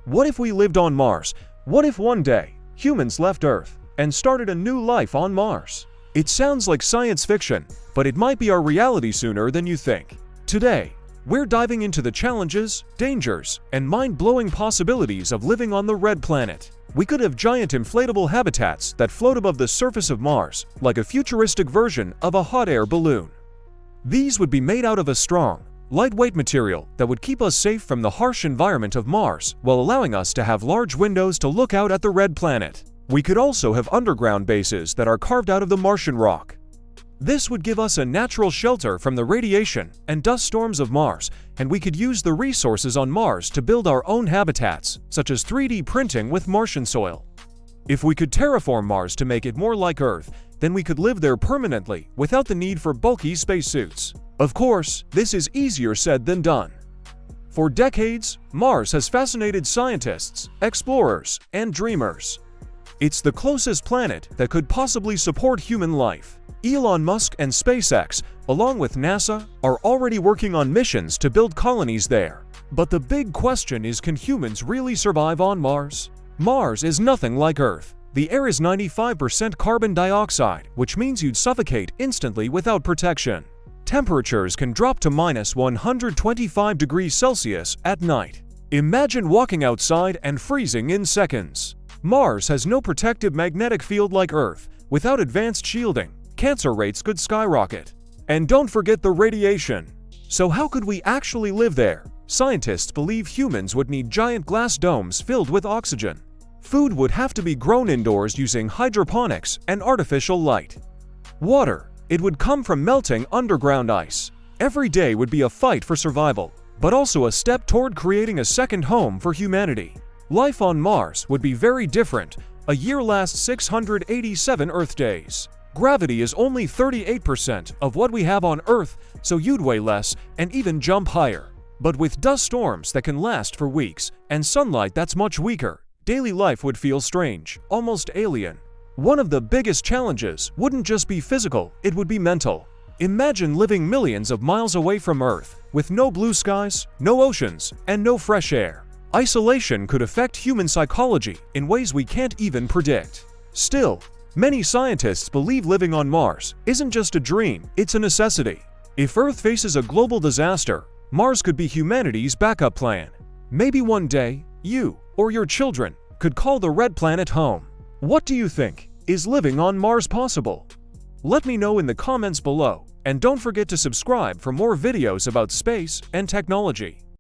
What if we lived on Mars? What if one day humans left Earth and started a new life on Mars? It sounds like science fiction, but it might be our reality sooner than you think. Today, we're diving into the challenges, dangers, and mind-blowing possibilities of living on the red planet. We could have giant inflatable habitats that float above the surface of Mars, like a futuristic version of a hot air balloon. These would be made out of a strong, lightweight material that would keep us safe from the harsh environment of Mars while allowing us to have large windows to look out at the red planet. We could also have underground bases that are carved out of the Martian rock. This would give us a natural shelter from the radiation and dust storms of Mars, and we could use the resources on Mars to build our own habitats, such as 3D printing with Martian soil. If we could terraform Mars to make it more like Earth, then we could live there permanently without the need for bulky spacesuits. Of course, this is easier said than done. For decades, Mars has fascinated scientists, explorers, and dreamers. It's the closest planet that could possibly support human life. Elon Musk and SpaceX, along with NASA, are already working on missions to build colonies there. But the big question is, can humans really survive on Mars? Mars is nothing like Earth. The air is 95% carbon dioxide, which means you'd suffocate instantly without protection. Temperatures can drop to minus 125 degrees Celsius at night. Imagine walking outside and freezing in seconds. Mars has no protective magnetic field like Earth. Without advanced shielding, cancer rates could skyrocket. And don't forget the radiation. So how could we actually live there? Scientists believe humans would need giant glass domes filled with oxygen. Food would have to be grown indoors using hydroponics and artificial light. Water. It would come from melting underground ice. Every day would be a fight for survival, but also a step toward creating a second home for humanity. Life on Mars would be very different. A year lasts 687 Earth days. Gravity is only 38% of what we have on Earth, so you'd weigh less and even jump higher. But with dust storms that can last for weeks and sunlight that's much weaker, daily life would feel strange, almost alien. One of the biggest challenges wouldn't just be physical, it would be mental. Imagine living millions of miles away from Earth, with no blue skies, no oceans, and no fresh air. Isolation could affect human psychology in ways we can't even predict. Still, many scientists believe living on Mars isn't just a dream, it's a necessity. If Earth faces a global disaster, Mars could be humanity's backup plan. Maybe one day, you or your children could call the red planet home. What do you think? Is living on Mars possible? Let me know in the comments below, and don't forget to subscribe for more videos about space and technology.